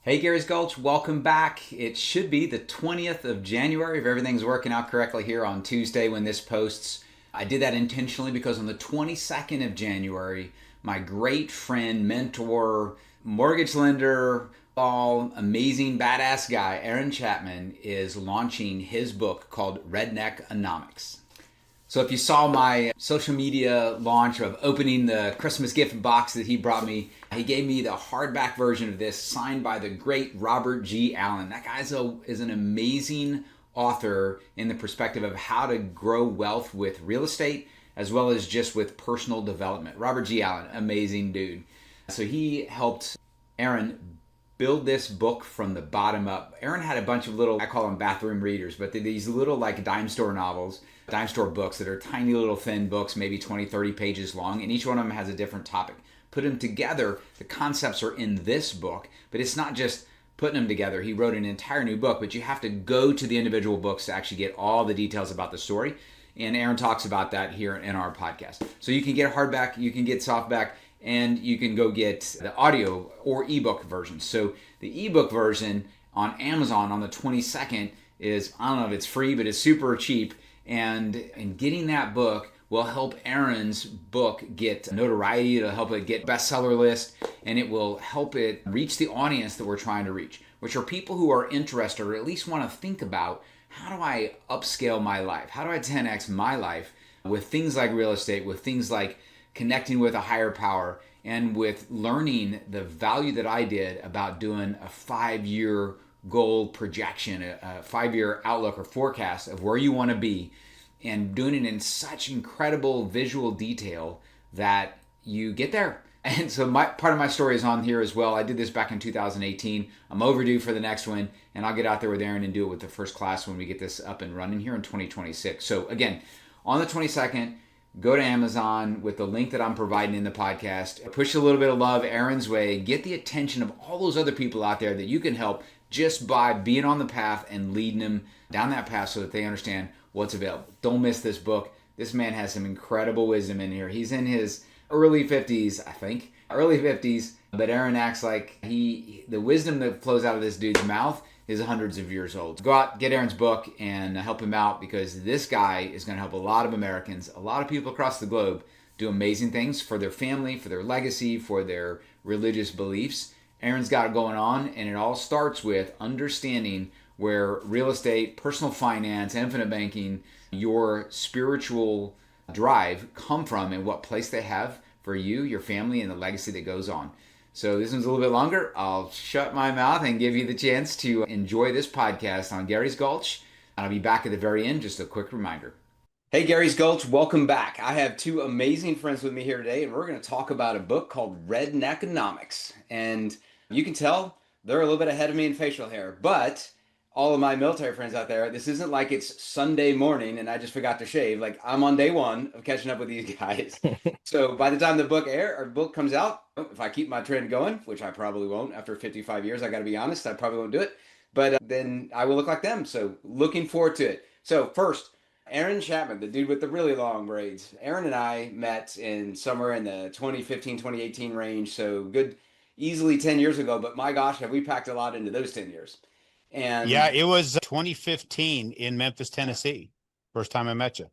Hey, Gary's Gulch, welcome back. It should be the 20th of January if everything's working out correctly here on Tuesday when this posts. I did that intentionally because on the 22nd of January, my great friend, mentor, mortgage lender, all amazing badass guy, Aaron Chapman, is launching his book called Redneckonomics. So if you saw my social media launch of opening the Christmas gift box that he brought me, he gave me the hardback version of this signed by the great Robert G. Allen. That guy is an amazing author in the perspective of how to grow wealth with real estate as well as just with personal development. Robert G. Allen, amazing dude. So he helped Aaron build this book from the bottom up. Aaron had a bunch of little, I call them bathroom readers, but these little like dime store novels, dime store books that are tiny little thin books, maybe 20, 30 pages long, and each one of them has a different topic. Put them together, the concepts are in this book, but it's not just putting them together. He wrote an entire new book, but you have to go to the individual books to actually get all the details about the story. And Aaron talks about that here in our podcast. So you can get hardback, you can get softback, and you can go get the audio or ebook version. So the ebook version on Amazon on the 22nd is, I don't know if it's free, but it's super cheap. And getting that book will help Aaron's book get notoriety. It'll help it get bestseller list, and it will help it reach the audience that we're trying to reach, which are people who are interested or at least want to think about, how do I upscale my life? How do I 10x my life with things like real estate, with things like connecting with a higher power, and with learning the value that I did about doing a 5-year goal projection, a 5-year outlook or forecast of where you want to be, and doing it in such incredible visual detail that you get there. And so part of my story is on here as well. I did this back in 2018. I'm overdue for the next one, and I'll get out there with Aaron and do it with the first class when we get this up and running here in 2026. So again, on the 22nd, go to Amazon with the link that I'm providing in the podcast. Push a little bit of love Aaron's way. Get the attention of all those other people out there that you can help just by being on the path and leading them down that path so that they understand what's available. Don't miss this book. This man has some incredible wisdom in here. He's in his early 50s, I think. Early 50s, but Aaron acts like the wisdom that flows out of this dude's mouth is hundreds of years old. Go out, get Aaron's book, and help him out, because this guy is going to help a lot of Americans, a lot of people across the globe do amazing things for their family, for their legacy, for their religious beliefs. Aaron's got it going on, and it all starts with understanding where real estate, personal finance, infinite banking, your spiritual drive come from and what place they have for you, your family, and the legacy that goes on. So this one's a little bit longer. I'll shut my mouth and give you the chance to enjoy this podcast on Gary's Gulch. I'll be back at the very end. Just a quick reminder. Hey, Gary's Gulch, welcome back. I have two amazing friends with me here today, and we're going to talk about a book called Redneckonomics. And you can tell they're a little bit ahead of me in facial hair, but all of my military friends out there, this isn't like it's Sunday morning and I just forgot to shave. Like, I'm on day one of catching up with these guys. So by the time the book comes out, if I keep my trend going, which I probably won't after 55 years, I got to be honest, I probably won't do it. But then I will look like them. So looking forward to it. So first, Aaron Chapman, the dude with the really long braids. Aaron and I met in somewhere in the 2015, 2018 range. So good, easily 10 years ago. But my gosh, have we packed a lot into those 10 years. Yeah, And it was 2015 in Memphis, Tennessee. First time I met you.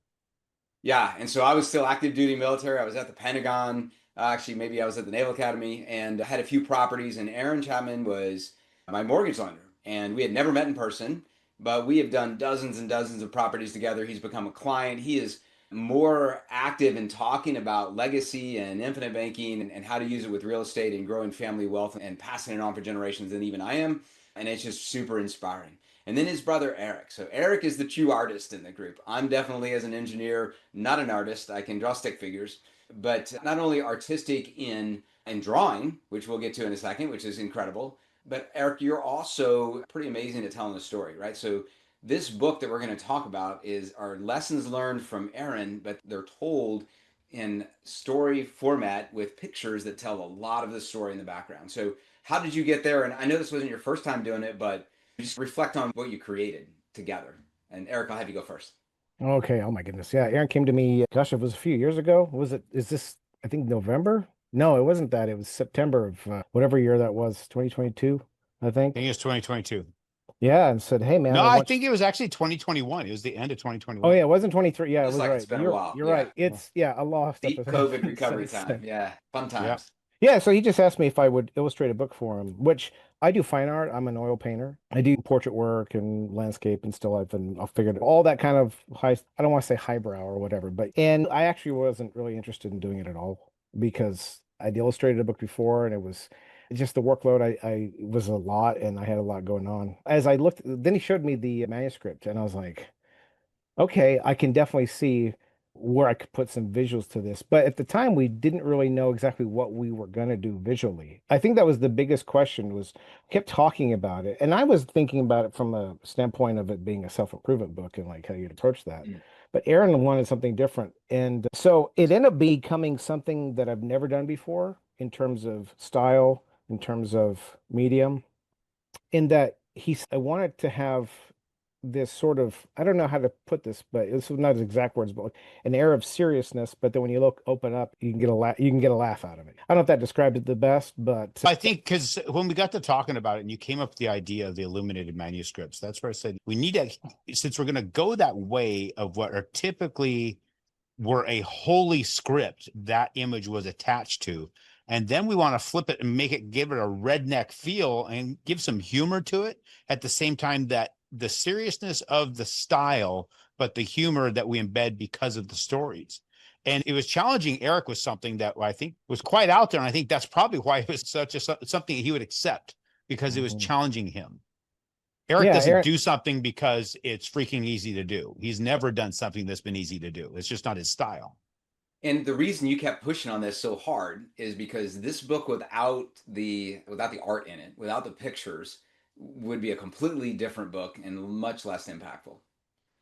yeah, and so I was still active duty military. I was at the Pentagon. Actually, maybe I was at the Naval Academy, and I had a few properties. And Aaron Chapman was my mortgage lender, and we had never met in person, but we have done dozens and dozens of properties together. He's become a client. He is more active in talking about legacy and infinite banking and how to use it with real estate and growing family wealth and passing it on for generations than even I am. And it's just super inspiring. And then his brother Eric. So Eric is the true artist in the group. I'm definitely, as an engineer, not an artist. I can draw stick figures, but not only artistic in drawing, which we'll get to in a second, which is incredible, but Eric, you're also pretty amazing at telling the story, right? So this book that we're going to talk about is our lessons learned from Aaron, but they're told in story format with pictures that tell a lot of the story in the background. So how did you get there? And I know this wasn't your first time doing it, but just reflect on what you created together. And Eric, I'll have you go first. Okay. Oh my goodness. Yeah. Aaron came to me, gosh, it was a few years ago. Was it, is this, I think November? No, it wasn't that. It was September of whatever year that was, 2022. I I think. think it's 2022. Yeah, and said, "Hey, man, No, I I want." think it was actually 2021. It was the end of Oh 2021. yeah, it wasn't 23. Yeah, it Looks was like it's right. been a while. You're Yeah. right. It's yeah, a lot of stuff Deep has COVID happened recovery since time. then. Yeah. Fun Yeah. times. Yeah, so he just asked me if I would illustrate a book for him, which I do fine art. I'm an oil painter. I do portrait work and landscape and still life, and I figured all that kind of high, I don't want to say highbrow or whatever, but and I actually wasn't really interested in doing it at all because I'd illustrated a book before and it was just the workload I was a lot and I had a lot going on. As I looked, then he showed me the manuscript and I was like, okay, I can definitely see where I could put some visuals to this. But at the time, we didn't really know exactly what we were going to do visually. I think that was the biggest question was kept talking about it. And I was thinking about it from a standpoint of it being a self-improvement book and like how you'd approach that. Mm. But Aaron wanted something different. And so it ended up becoming something that I've never done before in terms of style, in terms of medium in that I wanted to have this sort of, I don't know how to put this, but this was not his exact words, but like an air of seriousness. But then when you open up, you can get a laugh, you can get a laugh out of it. I don't know if that described it the best, but I think because when we got to talking about it and you came up with the idea of the illuminated manuscripts, that's where I said we need to, since we're going to go that way of what are typically were a holy script that image was attached to. And then we want to flip it and make it, give it a redneck feel and give some humor to it at the same time that the seriousness of the style, but the humor that we embed because of the stories. And it was challenging Eric with something that I think was quite out there. And I think that's probably why it was such a something he would accept because it was Mhm. challenging him. Eric Yeah, doesn't Aaron, do something because it's freaking easy to do. He's never done something that's been easy to do. It's just not his style. And the reason you kept pushing on this so hard is because this book without the art in it, without the pictures, would be a completely different book and much less impactful.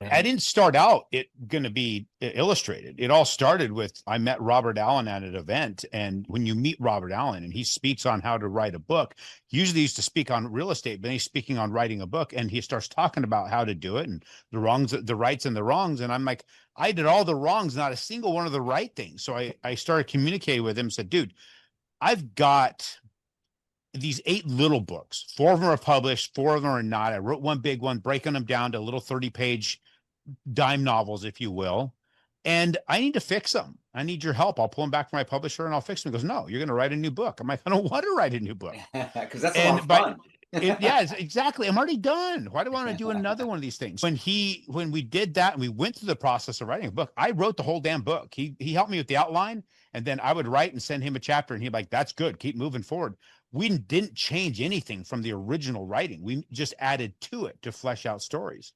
I didn't start out it going to be illustrated. It all started with I met Robert Allen at an event. And when you meet Robert Allen and he speaks on how to write a book, usually he used to speak on real estate, but he's speaking on writing a book and he starts talking about how to do it and the wrongs, the rights and the wrongs. And I'm like, I did all the wrongs, not a single one of the right things. So I started communicating with him and said, dude, I've got these 8 little books. 4 of them are published, 4 of them are not. I wrote one big one, breaking them down to little 30-page dime novels, if you will. And I need to fix them. I need your help. I'll pull them back from my publisher and I'll fix them. He goes, no, you're going to write a new book. I'm like, I don't want to write a new book. Because that's a lot And of but fun. yeah, exactly. I'm already done. Why do I want to do another one of these things? When we did that and we went through the process of writing a book, I wrote the whole damn book. He helped me with the outline, and then I would write and send him a chapter, and he'd be like, "That's good. Keep moving forward." We didn't change anything from the original writing. We just added to it to flesh out stories.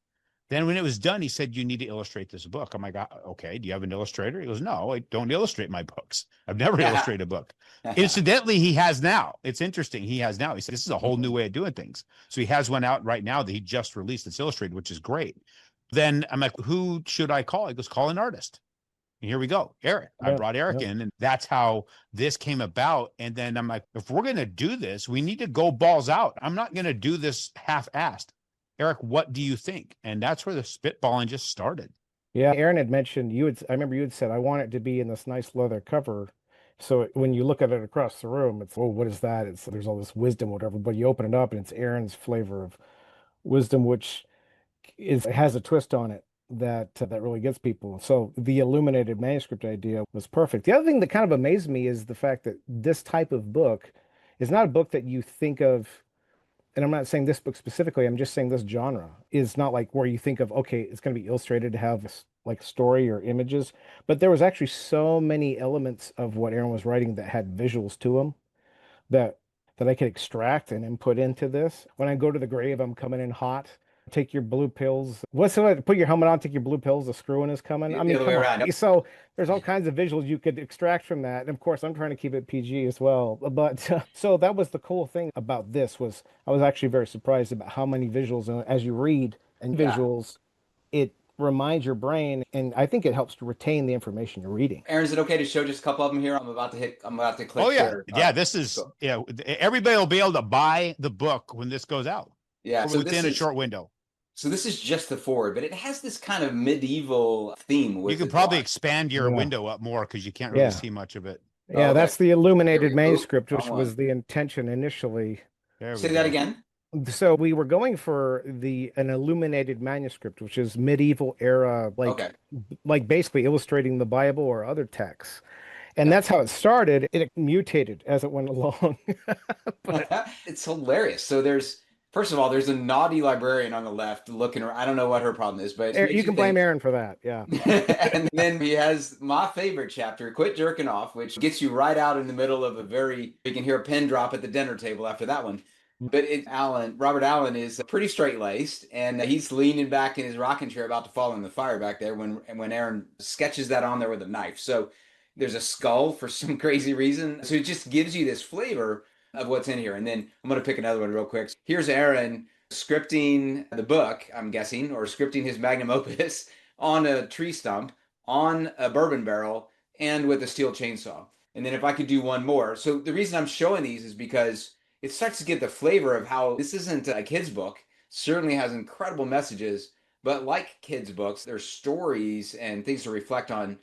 Then when it was done, he said, you need to illustrate this book. I'm like, okay, do you have an illustrator? He goes, no, I don't illustrate my books. I've never illustrated a book. Incidentally, he has now. It's interesting. He has now. He said, this is a whole new way of doing things. So he has one out right now that he just released. It's illustrated, which is great. Then I'm like, who should I call? He goes, call an artist. And here we go, Eric. I yeah, brought Eric yeah. in, and that's how this came about. And then I'm like, if we're going to do this, we need to go balls out. I'm not going to do this half-assed. Eric, what do you think? And that's where the spitballing just started. Yeah, Aaron had mentioned I remember you had said, I want it to be in this nice leather cover. So when you look at it across the room, it's, oh, what is that? There's all this wisdom, whatever. But you open it up and it's Aaron's flavor of wisdom, which it has a twist on it that really gets people. So the illuminated manuscript idea was perfect. The other thing that kind of amazed me is the fact that this type of book is not a book that you think of, and I'm not saying this book specifically, I'm just saying this genre is not like where you think of, okay, it's going to be illustrated to have like story or images, but there was actually so many elements of what Aaron was writing that had visuals to them that I could extract and input into this. When I go to the grave, I'm coming in hot. Take your blue pills. What's the put your helmet on, take your blue pills, the screwing is coming. I The mean, other way come on. around. So there's all kinds of visuals you could extract from that. And of course, I'm trying to keep it PG as well. But so that was the cool thing about this was I was actually very surprised about how many visuals and as you read and Yeah. visuals, it reminds your brain and I think it helps to retain the information you're reading. Aaron, is it okay to show just a couple of them here? I'm about to click Oh, yeah. share. All Yeah. right. This is, So, yeah. Everybody will be able to buy the book when this goes out yeah. or within a short window. So this is just the forward, but it has this kind of medieval theme with You can it. probably expand your Yeah. window up more because you can't really Yeah. see much of it. Yeah, Okay. that's the Here illuminated we go. manuscript, which Wrong one. was the intention initially. There we Say that go. again. So we were going for an illuminated manuscript, which is medieval era, Okay. like basically illustrating the Bible or other texts. And Yeah. that's how it started. It mutated as it went along. But It's hilarious. So first of all, there's a naughty librarian on the left looking around. I don't know what her problem is, but it makes You you can blame think. Aaron for that. Yeah. And then he has my favorite chapter, Quit Jerking Off, which gets you right out in the middle of you can hear a pin drop at the dinner table after that one. But Robert Allen is pretty straight laced, and he's leaning back in his rocking chair about to fall in the fire back there when Aaron sketches that on there with a knife. So there's a skull for some crazy reason. So it just gives you this flavor of what's in here. And then I'm going to pick another one real quick. Here's Aaron scripting the book, I'm guessing, or scripting his magnum opus on a tree stump, on a bourbon barrel, and with a steel chainsaw. And then if I could do one more. So the reason I'm showing these is because it starts to get the flavor of how this isn't a kid's book. Certainly has incredible messages, but like kids' books, there's stories and things to reflect on.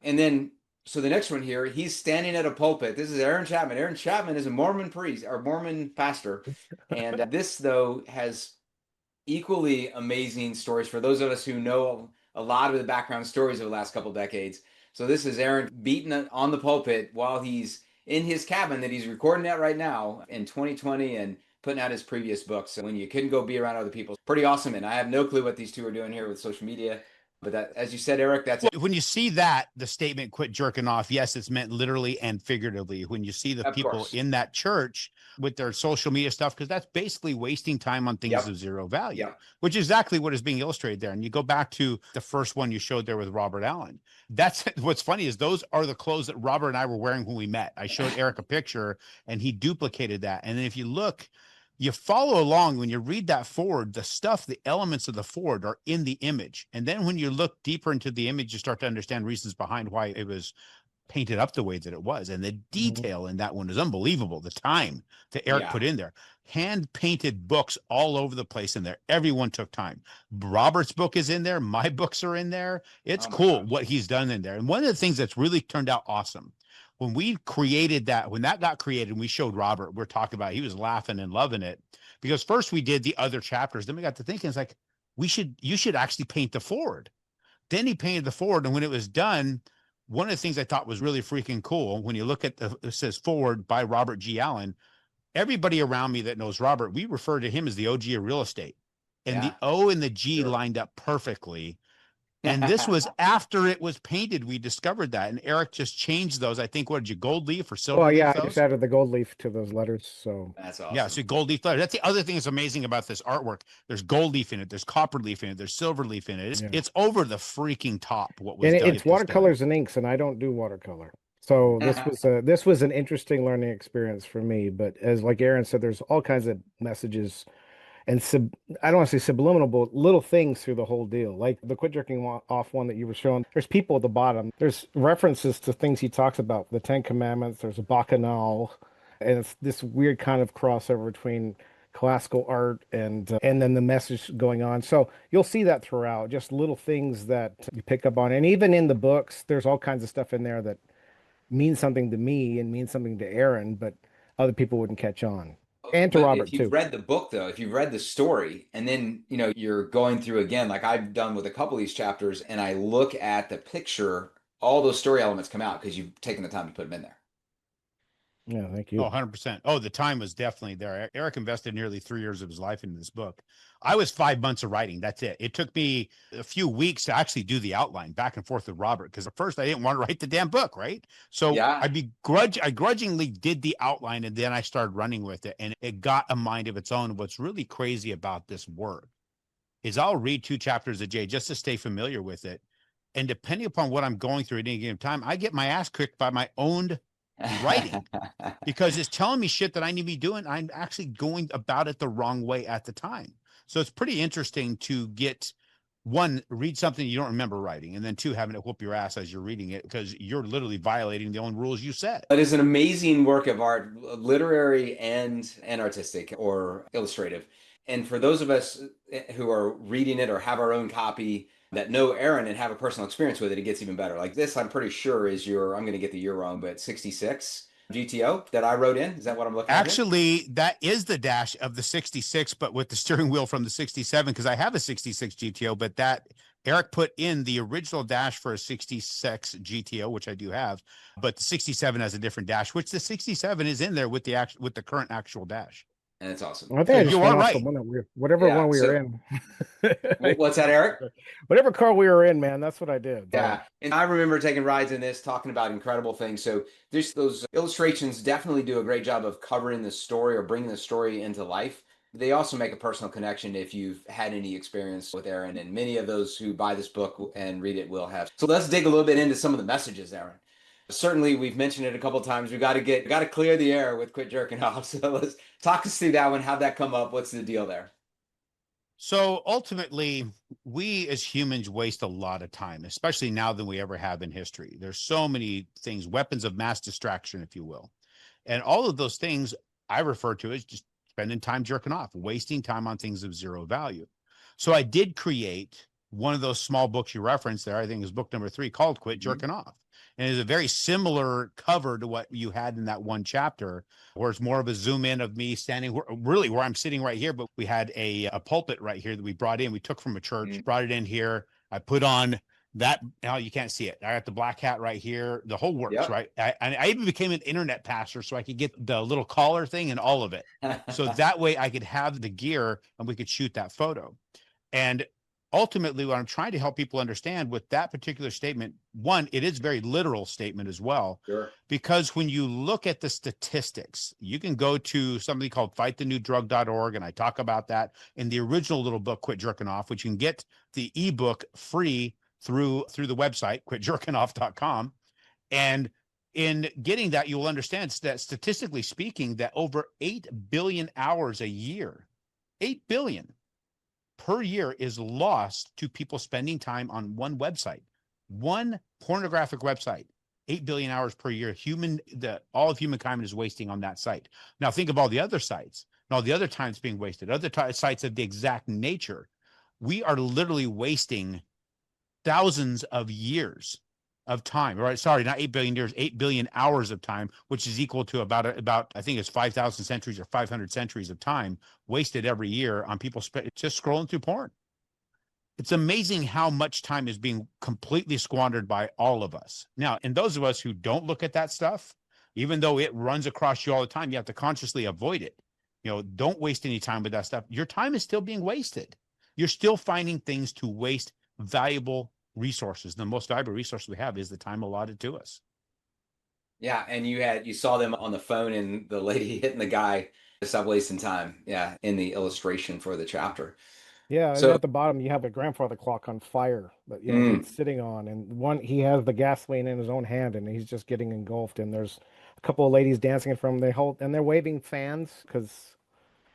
And then, so the next one here, he's standing at a pulpit. This is Aaron Chapman. Aaron Chapman is a Mormon priest or Mormon pastor. And this, though, has equally amazing stories for those of us who know a lot of the background stories of the last couple decades. So this is Aaron beating on the pulpit while he's in his cabin that he's recording at right now in 2020 and putting out his previous books. So when you couldn't go be around other people, pretty awesome. And I have no clue what these two are doing here with social media. But that, as you said, Eric, that's When you see that, the statement "quit jerking off," yes, it's meant literally and figuratively. When you see the of people course. in that church with their social media stuff, because that's basically wasting time on things Yep. of zero value, Yep. which is exactly what is being illustrated there. And you go back to the first one you showed there with Robert Allen. That's what's funny is those are the clothes that Robert and I were wearing when we met. I showed Eric a picture and he duplicated that. And then if you look, you follow along when you read that forward, the stuff, the elements of the forward are in the image. And then when you look deeper into the image, you start to understand reasons behind why it was painted up the way that it was. And the Mhm. detail in that one is unbelievable. The time that Eric Yeah. put in there, hand painted books all over the place in there. Everyone took time. Robert's book is in there. My books are in there. It's Oh my cool gosh. what he's done in there. And one of the things that's really turned out awesome when we created that, when that got created and we showed Robert, we're talking about, he was laughing and loving it because first we did the other chapters. Then we got to thinking, it's like, you should actually paint the forward. Then he painted the forward. And when it was done, one of the things I thought was really freaking cool, when you look at it says forward by Robert G. Allen, everybody around me that knows Robert, we refer to him as the OG of real estate. And the Yeah. O and the G Sure. lined up perfectly. And this was after it was painted. We discovered that. And Eric just changed those. I think, what did you, gold leaf or silver Well, leaf yeah, I just those? added the gold leaf to those letters. So That's Yeah, so awesome. gold leaf letters. That's the other thing that's amazing about this artwork. There's gold leaf in it. There's copper leaf in it. There's silver leaf in it. It's, yeah. it's over the freaking top what was And done to it's get this done. watercolors and inks, and I don't do watercolor. So this was an interesting learning experience for me. But as like Aaron said, there's all kinds of messages and I don't want to say subliminal, but little things through the whole deal. Like the quit jerking off one that you were showing. There's people at the bottom. There's references to things he talks about, the Ten Commandments. There's a bacchanal, and it's this weird kind of crossover between classical art and then the message going on. So you'll see that throughout, just little things that you pick up on. And even in the books, there's all kinds of stuff in there that means something to me and means something to Aaron, but other people wouldn't catch on. And to But if Robert you've too. read the book, though, if you've read the story, and then you're going through again, like I've done with a couple of these chapters, and I look at the picture, all those story elements come out because you've taken the time to put them in there. Yeah, thank Oh, you. 100%. Oh, the time was definitely there. Eric invested nearly 3 years of his life into this book. I was 5 months of writing. That's it. It took me a few weeks to actually do the outline back and forth with Robert because at first I didn't want to write the damn book, right? So Yeah. I grudgingly did the outline and then I started running with it and it got a mind of its own. What's really crazy about this work is I'll read 2 chapters a day just to stay familiar with it. And depending upon what I'm going through at any given time, I get my ass kicked by my own writing because it's telling me shit that I need to be doing. I'm actually going about it the wrong way at the time. So it's pretty interesting to get one, read something you don't remember writing, and then two, having it whoop your ass as you're reading it because you're literally violating the own rules you set. It is an amazing work of art, literary and artistic or illustrative. And for those of us who are reading it or have our own copy that know Aaron and have a personal experience with it, it gets even better. Like this, I'm pretty sure is I'm going to get the year wrong, but 66. GTO that I wrote in. Is that what I'm looking at here? Actually, that is the dash of the 66, but with the steering wheel from the 67, because I have a 66 GTO, but that Eric put in the original dash for a 66 GTO, which I do have, but the 67 has a different dash, which the 67 is in there with the current actual dash. And it's awesome. I think So I just you went are off the right. one that whatever one we were So in. what's that, Eric? Whatever car we were in, man, that's what I did. Yeah. And I remember taking rides in this, talking about incredible things. So there's those illustrations definitely do a great job of covering the story or bringing the story into life. They also make a personal connection if you've had any experience with Aaron, and many of those who buy this book and read it will have. So let's dig a little bit into some of the messages, Aaron. Certainly, we've mentioned it a couple of times. We got to clear the air with quit jerking off. So let's talk us through that one. How'd that come up? What's the deal there? So ultimately, we as humans waste a lot of time, especially now than we ever have in history. There's so many things, weapons of mass distraction, if you will. And all of those things I refer to as just spending time jerking off, wasting time on things of zero value. So I did create one of those small books you referenced there. I think is book number 3 called Quit Jerking Off. And it's a very similar cover to what you had in that one chapter, where it's more of a zoom in of me standing where I'm sitting right here. But we had a pulpit right here that we brought in. We took from a church, brought it in here. I put on that. Now you can't see it. I got the black hat right here. The whole works, right? I even became an internet pastor so I could get the little collar thing and all of it. So that way I could have the gear and we could shoot that photo. And ultimately, what I'm trying to help people understand with that particular statement, one, it is a very literal statement as well. Sure. Because when you look at the statistics, you can go to something called fightthenewdrug.org, and I talk about that in the original little book, Quit Jerking Off, which you can get the ebook free through the website, quitjerkingoff.com. And in getting that, you will understand that statistically speaking, that over 8 billion hours a year, 8 billion per year is lost to people spending time on one website, one pornographic website. 8 billion hours per year. All of humankind is wasting on that site. Now think of all the other sites and all the other times being wasted, other sites of the exact nature. We are literally wasting thousands of years of time, right? Sorry, not 8 billion years, 8 billion hours of time, which is equal to about I think it's 5,000 centuries or 500 centuries of time wasted every year on people just scrolling through porn. It's amazing how much time is being completely squandered by all of us. Now, and those of us who don't look at that stuff, even though it runs across you all the time, you have to consciously avoid it. Don't waste any time with that stuff. Your time is still being wasted. You're still finding things to waste valuable resources. The most valuable resource we have is the time allotted to us. Yeah, and you saw them on the phone and the lady hitting the guy, stop wasting time. Yeah, in the illustration for the chapter. Yeah, and So at the bottom you have a grandfather clock on fire that he's sitting on, and he has the gasoline in his own hand, and he's just getting engulfed. And there's a couple of ladies dancing from they're waving fans because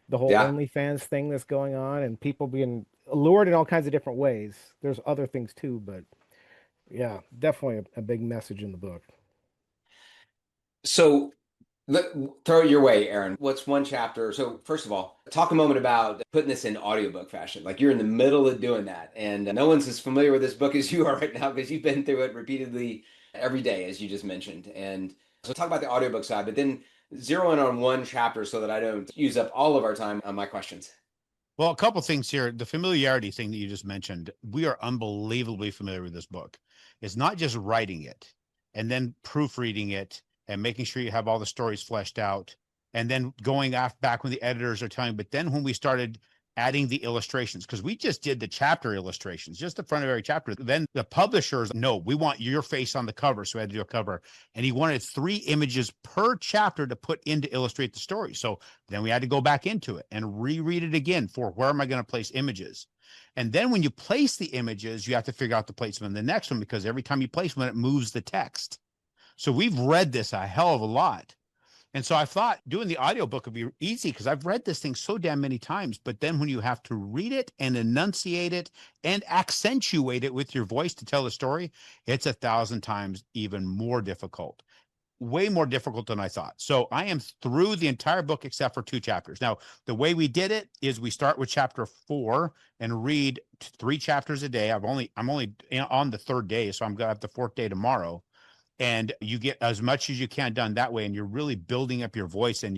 the whole yeah. OnlyFans thing that's going on, and people being lured in all kinds of different ways. There's other things too, but yeah, definitely a big message in the book. So throw it your way, Aaron. What's one chapter? So first of all, talk a moment about putting this in audiobook fashion. Like you're in the middle of doing that, and no one's as familiar with this book as you are right now because you've been through it repeatedly every day, as you just mentioned. And so talk about the audiobook side, but then zero in on one chapter so that I don't use up all of our time on my questions. Well, a couple things here. The familiarity thing that you just mentioned, we are unbelievably familiar with this book. It's not just writing it and then proofreading it and making sure you have all the stories fleshed out and then going back when the editors are telling, but then when we started adding the illustrations, because we just did the chapter illustrations, just the front of every chapter. Then the publishers, no, we want your face on the cover. So we had to do a cover. And he wanted 3 images per chapter to put in to illustrate the story. So then we had to go back into it and reread it again for where am I going to place images? And then when you place the images, you have to figure out the placement in the next one, because every time you place one, it moves the text. So we've read this a hell of a lot. And so I thought doing the audiobook would be easy because I've read this thing so damn many times. But then when you have to read it and enunciate it and accentuate it with your voice to tell the story, it's 1,000 times even more difficult, way more difficult than I thought. So I am through the entire book except for 2 chapters. Now, the way we did it is we start with chapter 4 and read 3 chapters a day. I'm only on the 3rd day, so I'm going to have the 4th day tomorrow. and you get as much as you can done that way, and you're really building up your voice and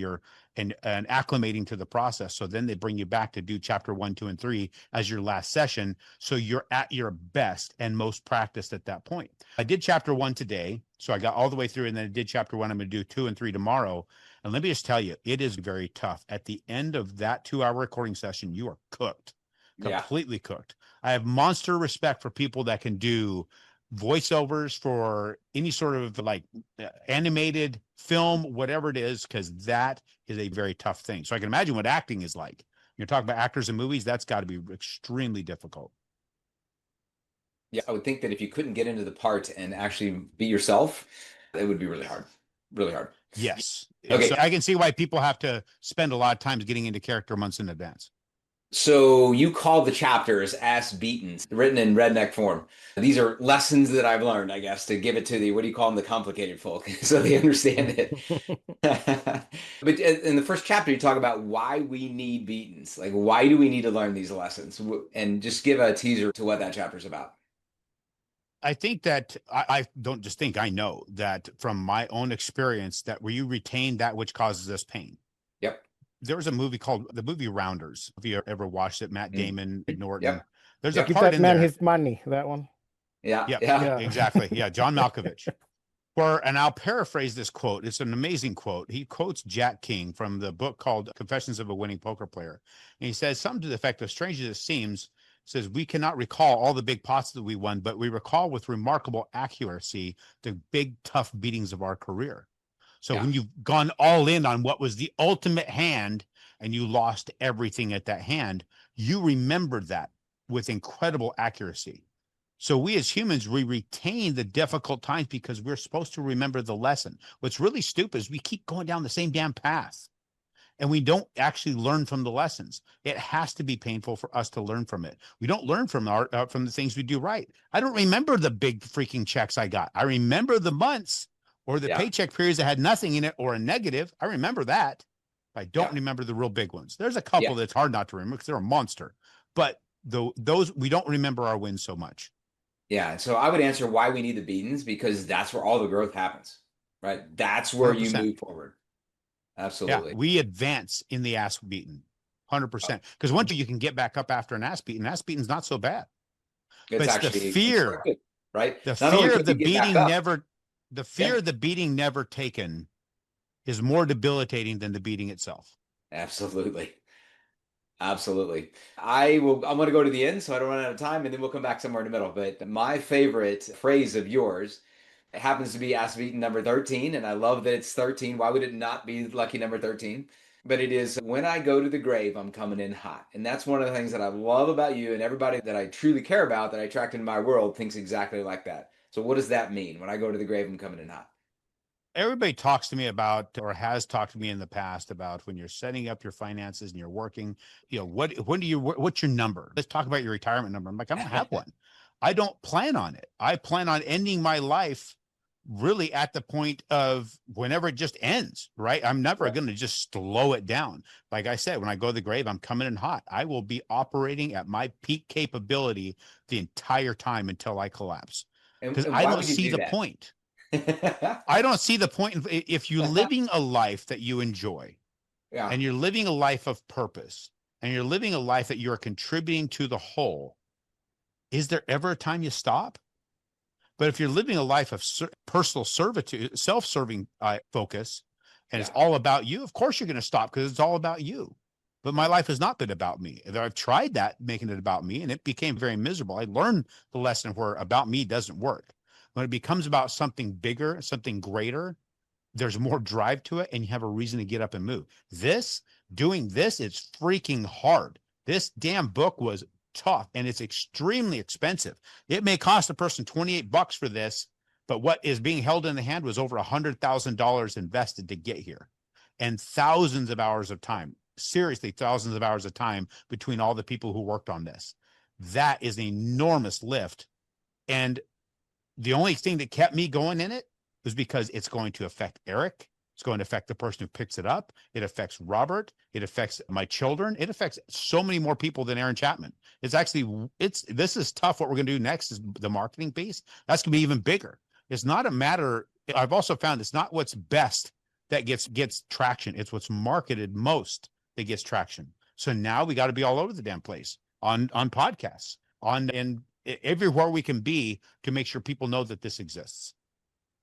and acclimating to the process. So then they bring you back to do chapter 1, 2, and 3 as your last session, so you're at your best and most practiced at that point. I did chapter 1 today, so I got all the way through, and then I did chapter 1. I'm going to do 2 and 3 tomorrow. And let me just tell you, it is very tough. At the end of that 2-hour recording session, you are cooked, completely cooked. I have monster respect for people that can do voiceovers for any sort of like animated film, whatever it is, because that is a very tough thing. So I can imagine what acting is like. You're talking about actors in movies, that's got to be extremely difficult. Yeah, I would think that if you couldn't get into the part and actually be yourself, it would be really hard. Really hard. Yes. Okay. So I can see why people have to spend a lot of time getting into character months in advance. So you call the chapters ass beatings, written in redneck form. These are lessons that I've learned, I guess, to give it to the, what do you call them, the complicated folk, so they understand it. But in the first chapter, you talk about why we need beatings. Like, why do we need to learn these lessons? And just give a teaser to what that chapter's about. I think that I don't just think, I know that from my own experience that where you retain that which causes us pain. Yep. There was a movie called the movie Rounders. If you ever watched it, Matt Damon, Ed Norton. Yep. There's Yep. a Give part that in man there. his money, that one. Yeah. Yeah, Yeah. exactly. Yeah, John Malkovich. And I'll paraphrase this quote. It's an amazing quote. He quotes Jack King from the book called Confessions of a Winning Poker Player. And he says something to the effect of, strange as it seems, says, we cannot recall all the big pots that we won, but we recall with remarkable accuracy the big, tough beatings of our career. So when you've gone all in on what was the ultimate hand and you lost everything at that hand, you remembered that with incredible accuracy. So we as humans, we retain the difficult times because we're supposed to remember the lesson. What's really stupid is we keep going down the same damn path and we don't actually learn from the lessons. It has to be painful for us to learn from it. We don't learn from from the things we do right. I don't remember the big freaking checks I got. I remember the months or the paycheck periods that had nothing in it or a negative. I remember that. I don't remember the real big ones. There's a couple that's hard not to remember because they're a monster. But those, we don't remember our wins so much. Yeah. So I would answer why we need the beatings, because that's where all the growth happens, right? That's where 100%. you move forward. Absolutely. Yeah, we advance in the ass beating, 100%. Because once you can get back up after an ass beating's not so bad. It's but actually the fear, right? The fear of the beating of the beating never taken is more debilitating than the beating itself. Absolutely. Absolutely. I'm going to go to the end so I don't run out of time, and then we'll come back somewhere in the middle. But my favorite phrase of yours happens to be ass beaten number 13, and I love that it's 13. Why would it not be lucky number 13? But it is, when I go to the grave, I'm coming in hot. And that's one of the things that I love about you, and everybody that I truly care about that I attract into my world thinks exactly like that. So what does that mean? When I go to the grave, I'm coming in hot. Everybody talks to me about, or has talked to me in the past about, when you're setting up your finances and you're working, what's your number? Let's talk about your retirement number. I'm like, I don't have one. I don't plan on it. I plan on ending my life really at the point of whenever it just ends, right? I'm never going to just slow it down. Like I said, when I go to the grave, I'm coming in hot. I will be operating at my peak capability the entire time until I collapse. Because I don't see the point. I don't see the point. If you're living a life that you enjoy, and you're living a life of purpose, and you're living a life that you're contributing to the whole, is there ever a time you stop? But if you're living a life of personal servitude, self-serving focus, and it's all about you, of course you're going to stop because it's all about you. But my life has not been about me. I've tried that, making it about me, and it became very miserable. I learned the lesson where about me doesn't work. When it becomes about something bigger, something greater, there's more drive to it, and you have a reason to get up and move. Doing this is freaking hard. This damn book was tough, and it's extremely expensive. It may cost a person $28 for this, but what is being held in the hand was over $100,000 invested to get here, and thousands of hours of time. Seriously, thousands of hours of time between all the people who worked on this. That is an enormous lift. And the only thing that kept me going in it was because it's going to affect Eric. It's going to affect the person who picks it up. It affects Robert. It affects my children. It affects so many more people than Aaron Chapman. This is tough. What we're going to do next is the marketing piece. That's going to be even bigger. It's not a matter. I've also found it's not what's best that gets traction. It's what's marketed most that gets traction. So now we got to be all over the damn place on podcasts, on and everywhere we can be to make sure people know that this exists.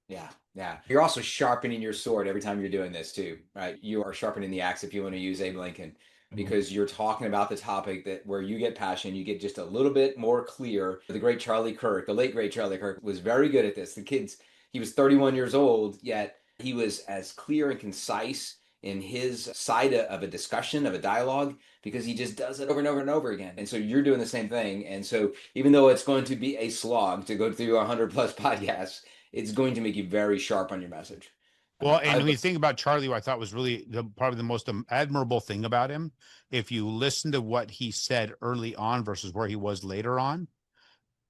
Yeah, yeah. You're also sharpening your sword every time you're doing this too, right? You are sharpening the axe, if you want to use Abe Lincoln, because you're talking about the topic that where you get passion, you get just a little bit more clear. The great Charlie Kirk, the late great Charlie Kirk, was very good at this. He was 31 years old, yet he was as clear and concise in his side of a discussion, of a dialogue, because he just does it over and over and over again. And so you're doing the same thing. And so even though it's going to be a slog to go through 100 plus podcasts, it's going to make you very sharp on your message. Well, and when you think about Charlie, what I thought was really probably the most admirable thing about him, if you listen to what he said early on versus where he was later on,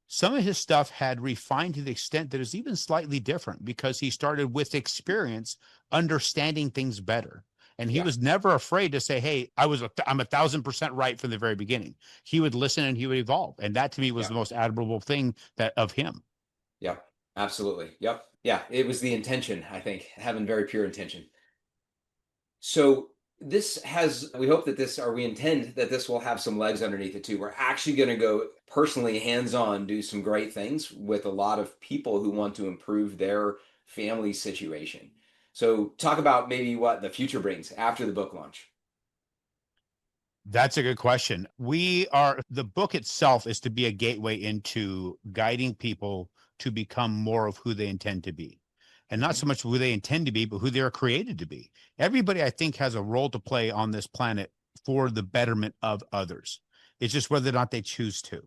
some of his stuff had refined to the extent that it's even slightly different because he started with experience, understanding things better. And he was never afraid to say, hey, I'm 1,000% right from the very beginning. He would listen and he would evolve. And that to me was the most admirable thing of him. Yeah, absolutely. Yep. Yeah, it was the intention, I think, having very pure intention. So we hope that we intend that this will have some legs underneath it too. We're actually going to go personally hands-on, do some great things with a lot of people who want to improve their family situation. So talk about maybe what the future brings after the book launch. That's a good question. The book itself is to be a gateway into guiding people to become more of who they intend to be. And not so much who they intend to be, but who they are created to be. Everybody, I think, has a role to play on this planet for the betterment of others. It's just whether or not they choose to.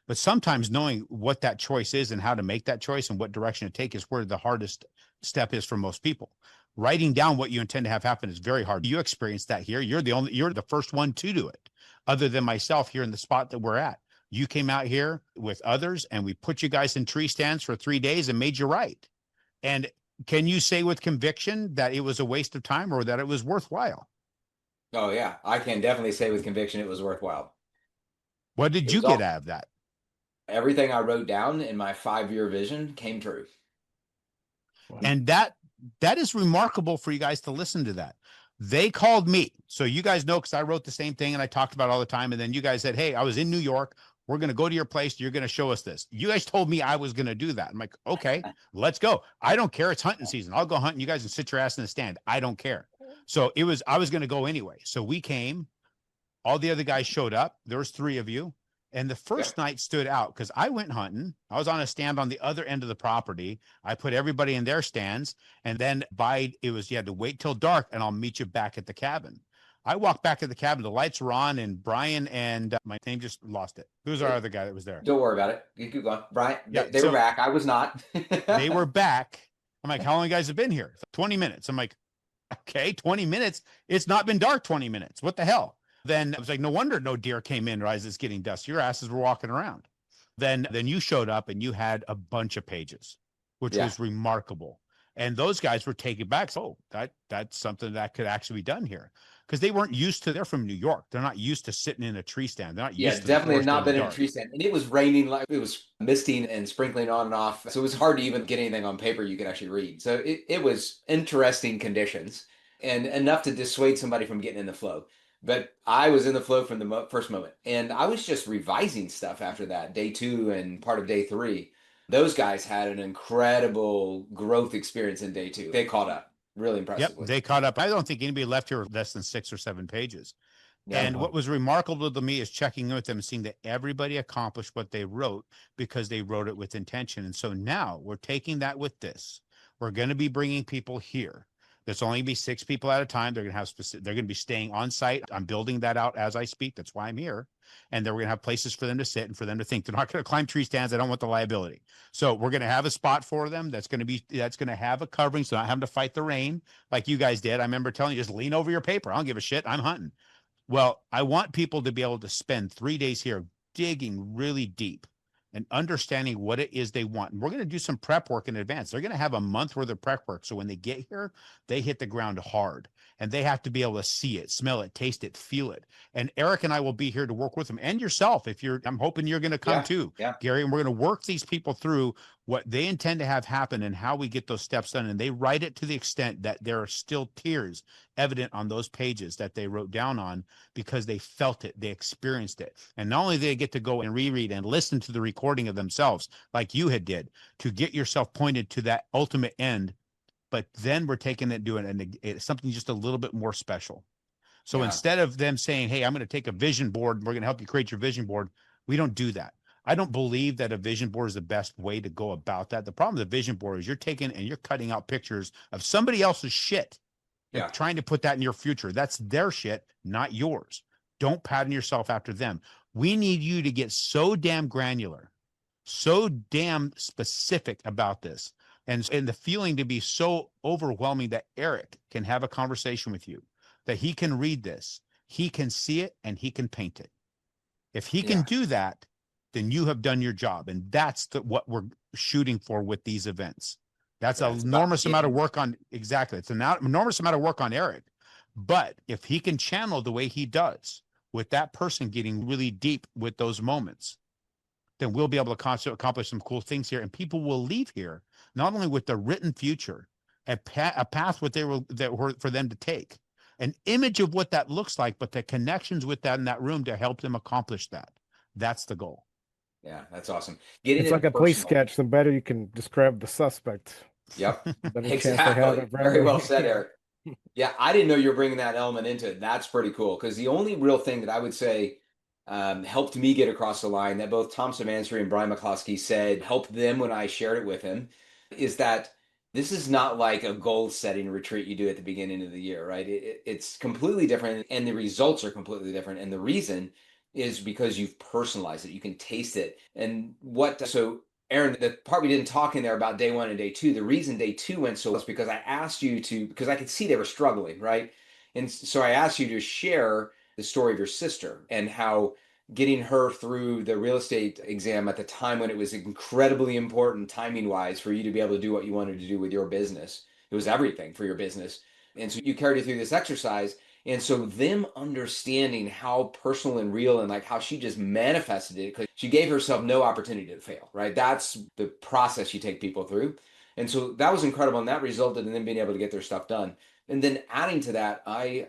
But sometimes knowing what that choice is and how to make that choice and what direction to take is where the hardest step is for most people. Writing down what you intend to have happen is very hard. You experienced that here. You're the first one to do it, other than myself here in the spot that we're at. You came out here with others and we put you guys in tree stands for 3 days and made you write. And can you say with conviction that it was a waste of time or that it was worthwhile? Oh yeah, I can definitely say with conviction it was worthwhile. What did you get out of that? Everything I wrote down in my 5-year vision came true. And that is remarkable for you guys to listen to that. They called me. So you guys know, because I wrote the same thing and I talked about it all the time. And then you guys said, hey, I was in New York. We're going to go to your place. You're going to show us this. You guys told me I was going to do that. I'm like, okay, let's go. I don't care. It's hunting season. I'll go hunting. You guys can sit your ass in the stand. I don't care. So I was going to go anyway. So we came, all the other guys showed up. There was 3 of you. And the first night stood out because I went hunting. I was on a stand on the other end of the property. I put everybody in their stands. And then you had to wait till dark and I'll meet you back at the cabin. I walked back to the cabin. The lights were on and Brian and my name just lost it. Who's our other guy that was there? Don't worry about it. You keep going. Brian, they were back. I was not. They were back. I'm like, how long you guys have been here? 20 minutes. I'm like, okay, 20 minutes. It's not been dark 20 minutes. What the hell? Then I was like, no wonder no deer came in as it's getting dusk. Your asses were walking around. Then you showed up and you had a bunch of pages, which was remarkable. And those guys were taken back. So that's something that could actually be done here. Because they're from New York. They're not used to sitting in a tree stand. They're not used to definitely not been in a tree stand. And it was raining, like it was misting and sprinkling on and off. So it was hard to even get anything on paper you could actually read. So it was interesting conditions and enough to dissuade somebody from getting in the flow. But I was in the flow from the first moment. And I was just revising stuff after that, day 2 and part of day 3. Those guys had an incredible growth experience in day 2. They caught up really impressively. Yep, they caught up. I don't think anybody left here with less than 6 or 7 pages. And what was remarkable to me is checking in with them and seeing that everybody accomplished what they wrote because they wrote it with intention. And so now we're taking that with this. We're going to be bringing people here. There's only going to be 6 people at a time. They're going to have they're going to be staying on site. I'm building that out as I speak. That's why I'm here. And then we're going to have places for them to sit and for them to think. They're not going to climb tree stands. I don't want the liability. So we're going to have a spot for them that's going to have a covering, so not having to fight the rain like you guys did. I remember telling you, just lean over your paper. I don't give a shit. I'm hunting. Well, I want people to be able to spend 3 days here digging really deep and understanding what it is they want. And we're going to do some prep work in advance. They're going to have a month worth of prep work. So when they get here, they hit the ground hard and they have to be able to see it, smell it, taste it, feel it. And Eric and I will be here to work with them and yourself. I'm hoping you're going to come too, Gary, and we're going to work these people through what they intend to have happen and how we get those steps done. And they write it to the extent that there are still tears evident on those pages that they wrote down on, because they felt it, they experienced it. And not only do they get to go and reread and listen to the recording of themselves, like you had did, to get yourself pointed to that ultimate end, but then we're taking it and doing it, and it's something just a little bit more special. So instead of them saying, hey, I'm going to take a vision board, we're going to help you create your vision board, we don't do that. I don't believe that a vision board is the best way to go about that. The problem with the vision board is you're taking and you're cutting out pictures of somebody else's shit and trying to put that in your future. That's their shit, not yours. Don't pattern yourself after them. We need you to get so damn granular, so damn specific about this, and the feeling to be so overwhelming that Eric can have a conversation with you, that he can read this, he can see it, and he can paint it. If he can do that, then you have done your job. And that's what we're shooting for with these events. That's an enormous amount of work on, exactly. It's an enormous amount of work on Eric. But if he can channel the way he does with that person getting really deep with those moments, then we'll be able to accomplish some cool things here. And people will leave here, not only with the written future, a path for them to take, an image of what that looks like, but the connections with that in that room to help them accomplish that. That's the goal. Yeah, that's awesome. It's like a police sketch. The better you can describe the suspect. Yep. Exactly. Very well said, Eric. Yeah, I didn't know you were bringing that element into it. That's pretty cool, because the only real thing that I would say helped me get across the line, that both Tom Savansary and Brian McCloskey said helped them when I shared it with him, is that this is not like a goal-setting retreat you do at the beginning of the year, right? It's completely different, and the results are completely different. And the reason is because you've personalized it. You can taste it. And so Aaron, the part we didn't talk in there about day 1 and day 2, the reason day 2 went so well is because I asked you to, because I could see they were struggling, right? And so I asked you to share the story of your sister and how getting her through the real estate exam at the time when it was incredibly important timing wise for you to be able to do what you wanted to do with your business. It was everything for your business. And so you carried her through this exercise. And so them understanding how personal and real and like how she just manifested it, because she gave herself no opportunity to fail, right? That's the process you take people through. And so that was incredible. And that resulted in them being able to get their stuff done. And then adding to that, I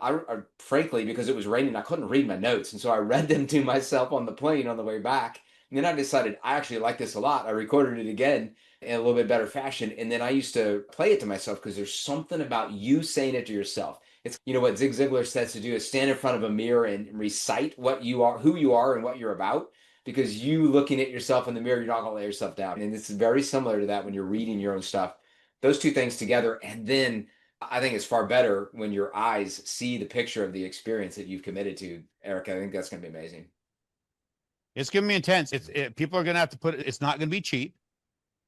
frankly, because it was raining, I couldn't read my notes. And so I read them to myself on the plane on the way back. And then I decided I actually like this a lot. I recorded it again in a little bit better fashion. And then I used to play it to myself, because there's something about you saying it to yourself. It's, what Zig Ziglar says to do is stand in front of a mirror and recite what you are, who you are, and what you're about. Because you looking at yourself in the mirror, you're not going to let yourself down. And it's very similar to that when you're reading your own stuff. Those two things together. And then I think it's far better when your eyes see the picture of the experience that you've committed to, Eric. I think that's going to be amazing. It's going to be intense. People are going to have to put it. It's not going to be cheap,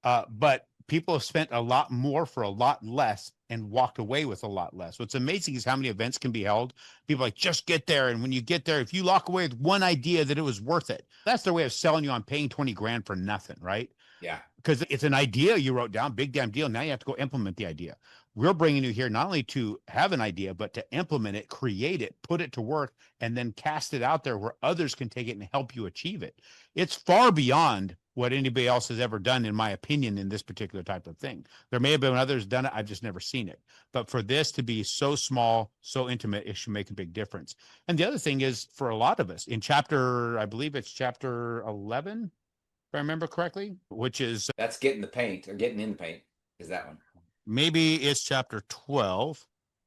but people have spent a lot more for a lot less and walked away with a lot less. What's amazing is how many events can be held. People are like, just get there. And when you get there, if you walk away with one idea that it was worth it, that's their way of selling you on paying 20 grand for nothing, right? Yeah. Because it's an idea you wrote down, big damn deal. Now you have to go implement the idea. We're bringing you here not only to have an idea, but to implement it, create it, put it to work, and then cast it out there where others can take it and help you achieve it. It's far beyond what anybody else has ever done, in my opinion, in this particular type of thing. There may have been others done it. I've just never seen it. But for this to be so small, so intimate, it should make a big difference. And the other thing is, for a lot of us, in I believe it's chapter 11, if I remember correctly, which is... That's getting the paint, or getting in the paint, is that one. Maybe it's chapter 12.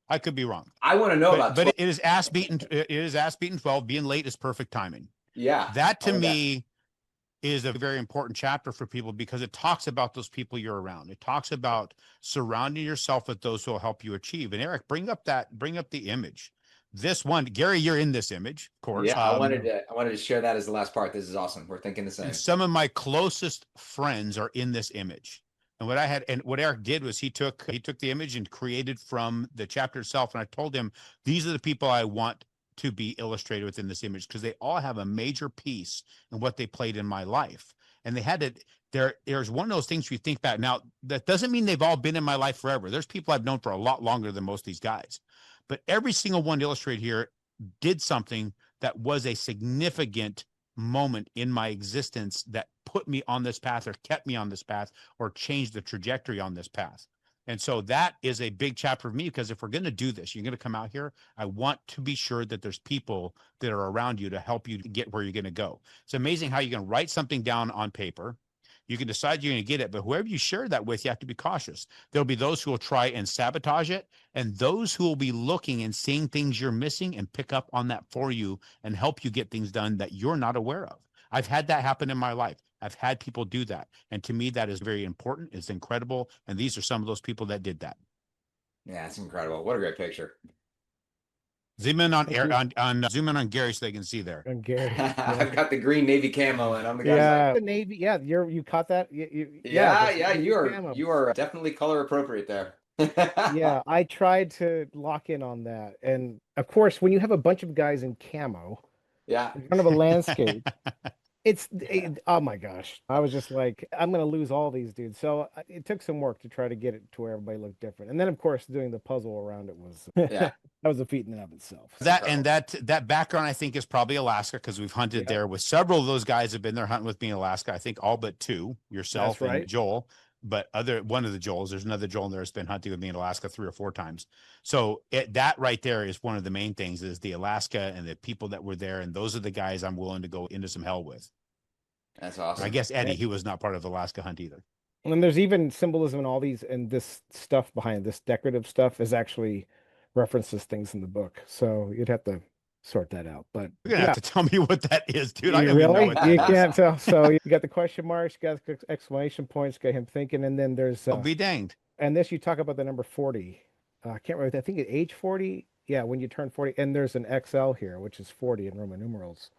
I could be wrong. I want to know about 12. But it is ass beaten. It is ass beaten 12. Being late is perfect timing. Yeah. That to me is a very important chapter for people, because it talks about those people you're around. It talks about surrounding yourself with those who will help you achieve. And Eric, bring up the image. This one, Gary, you're in this image, of course. Yeah, I wanted to share that as the last part. This is awesome. We're thinking the same. And some of my closest friends are in this image. And what Eric did was he took the image and created from the chapter itself. And I told him, these are the people I want to be illustrated within this image, because they all have a major piece in what they played in my life. And they had it there's one of those things you think back. Now, that doesn't mean they've all been in my life forever. There's people I've known for a lot longer than most of these guys. But every single one illustrated here did something that was a significant moment in my existence that put me on this path or kept me on this path or changed the trajectory on this path. And so that is a big chapter of me, because if we're going to do this, you're going to come out here, I want to be sure that there's people that are around you to help you get where you're going to go. It's amazing how you can write something down on paper. You can decide you're going to get it, but whoever you share that with, you have to be cautious. There'll be those who will try and sabotage it, and those who will be looking and seeing things you're missing and pick up on that for you and help you get things done that you're not aware of. I've had that happen in my life. I've had people do that. And to me, that is very important. It's incredible. And these are some of those people that did that. Yeah, it's incredible. What a great picture. Zoom in on zoom in on Gary so they can see there. And Gary, I've got the green Navy camo and I'm the guy. yeah, the Navy. Yeah, you caught that. Yeah, camo. you are definitely color appropriate there. Yeah, I tried to lock in on that, and of course, when you have a bunch of guys in camo Yeah. in front of a landscape, oh my gosh, I was just like, I'm gonna lose all these dudes. So it took some work to try to get it to where everybody looked different, and then of course doing the puzzle around it was Yeah. that was a feat in and of itself. That background, I think, is probably Alaska, because we've hunted there with several of those guys have been there hunting with me in Alaska. I think all but two, yourself and Joel. But one of the Joels, there's another Joel in there that's been hunting with me in Alaska 3 or 4 times. So that right there is one of the main things, is the Alaska and the people that were there. And those are the guys I'm willing to go into some hell with. That's awesome. I guess Eddie, he was not part of the Alaska hunt either. And there's even symbolism in all these, and this stuff behind this decorative stuff is actually references things in the book. So you'd have to sort that out. But you're gonna have to tell me what that is, dude. I don't really know what you can't tell. So you got the question marks, you got exclamation points, got him thinking, and then there's I'll be danged. And this, you talk about the number 40. I can't remember. I think at age 40. Yeah, when you turn 40, and there's an XL here, which is 40 in Roman numerals.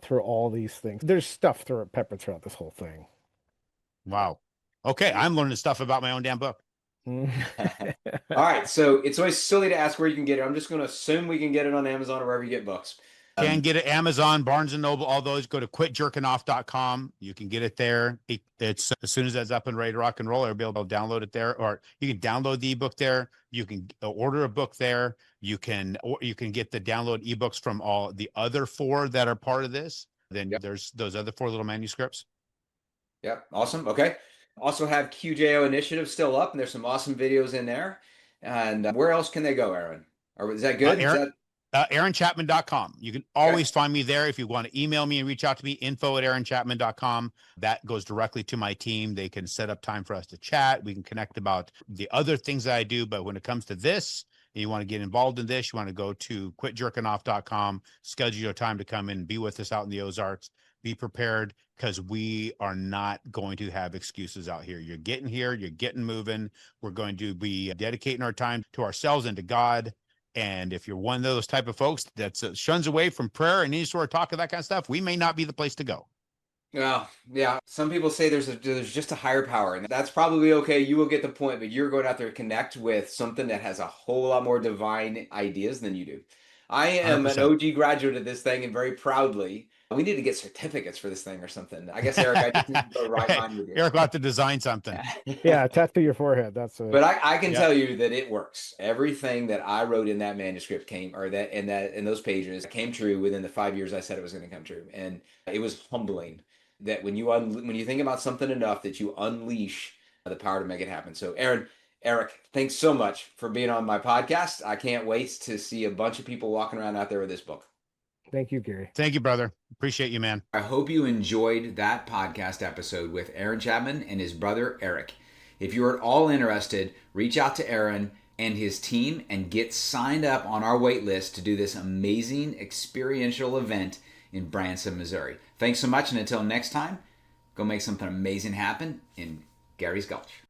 Through all these things, there's stuff peppered throughout this whole thing. Wow. Okay, I'm learning stuff about my own damn book. All right, so it's always silly to ask where you can get it. I'm just going to assume we can get it on Amazon or wherever you get books. Can get it Amazon, Barnes and Noble, all those. Go to quitjerkingoff.com. You can get it there. It's as soon as that's up and ready to rock and roll, you'll be able to download it there, or you can download the ebook there. You can order a book there. You can get the download ebooks from all the other 4 that are part of this. Then there's those other 4 little manuscripts. Yep, awesome. Okay. Also have QJO Initiative still up, and there's some awesome videos in there. And where else can they go, Aaron? Or is that good? AaronChapman.com. You can always find me there. If you want to email me and reach out to me, info@AaronChapman.com. That goes directly to my team. They can set up time for us to chat. We can connect about the other things that I do. But when it comes to this, and you want to get involved in this, you want to go to quitjerkingoff.com, schedule your time to come in and be with us out in the Ozarks. Be prepared, because we are not going to have excuses out here. You're getting here. You're getting moving. We're going to be dedicating our time to ourselves and to God. And if you're one of those type of folks that shuns away from prayer and any sort of talk of that kind of stuff, we may not be the place to go. Well, yeah. Some people say there's just a higher power, and that's probably okay. You will get the point, but you're going out there to connect with something that has a whole lot more divine ideas than you do. I am 100%. An OG graduate of this thing, and very proudly. We need to get certificates for this thing or something. I guess, Eric, I just need to go right on with you. Eric will have to design something. Yeah, tattoo your forehead. That's it. But I can tell you that it works. Everything that I wrote in that manuscript in those pages came true within the 5 years I said it was going to come true. And it was humbling that when you think about something enough that you unleash the power to make it happen. So Eric, thanks so much for being on my podcast. I can't wait to see a bunch of people walking around out there with this book. Thank you, Gary. Thank you, brother. Appreciate you, man. I hope you enjoyed that podcast episode with Aaron Chapman and his brother, Eric. If you're at all interested, reach out to Aaron and his team and get signed up on our wait list to do this amazing experiential event in Branson, Missouri. Thanks so much, and until next time, go make something amazing happen in Gary's Gulch.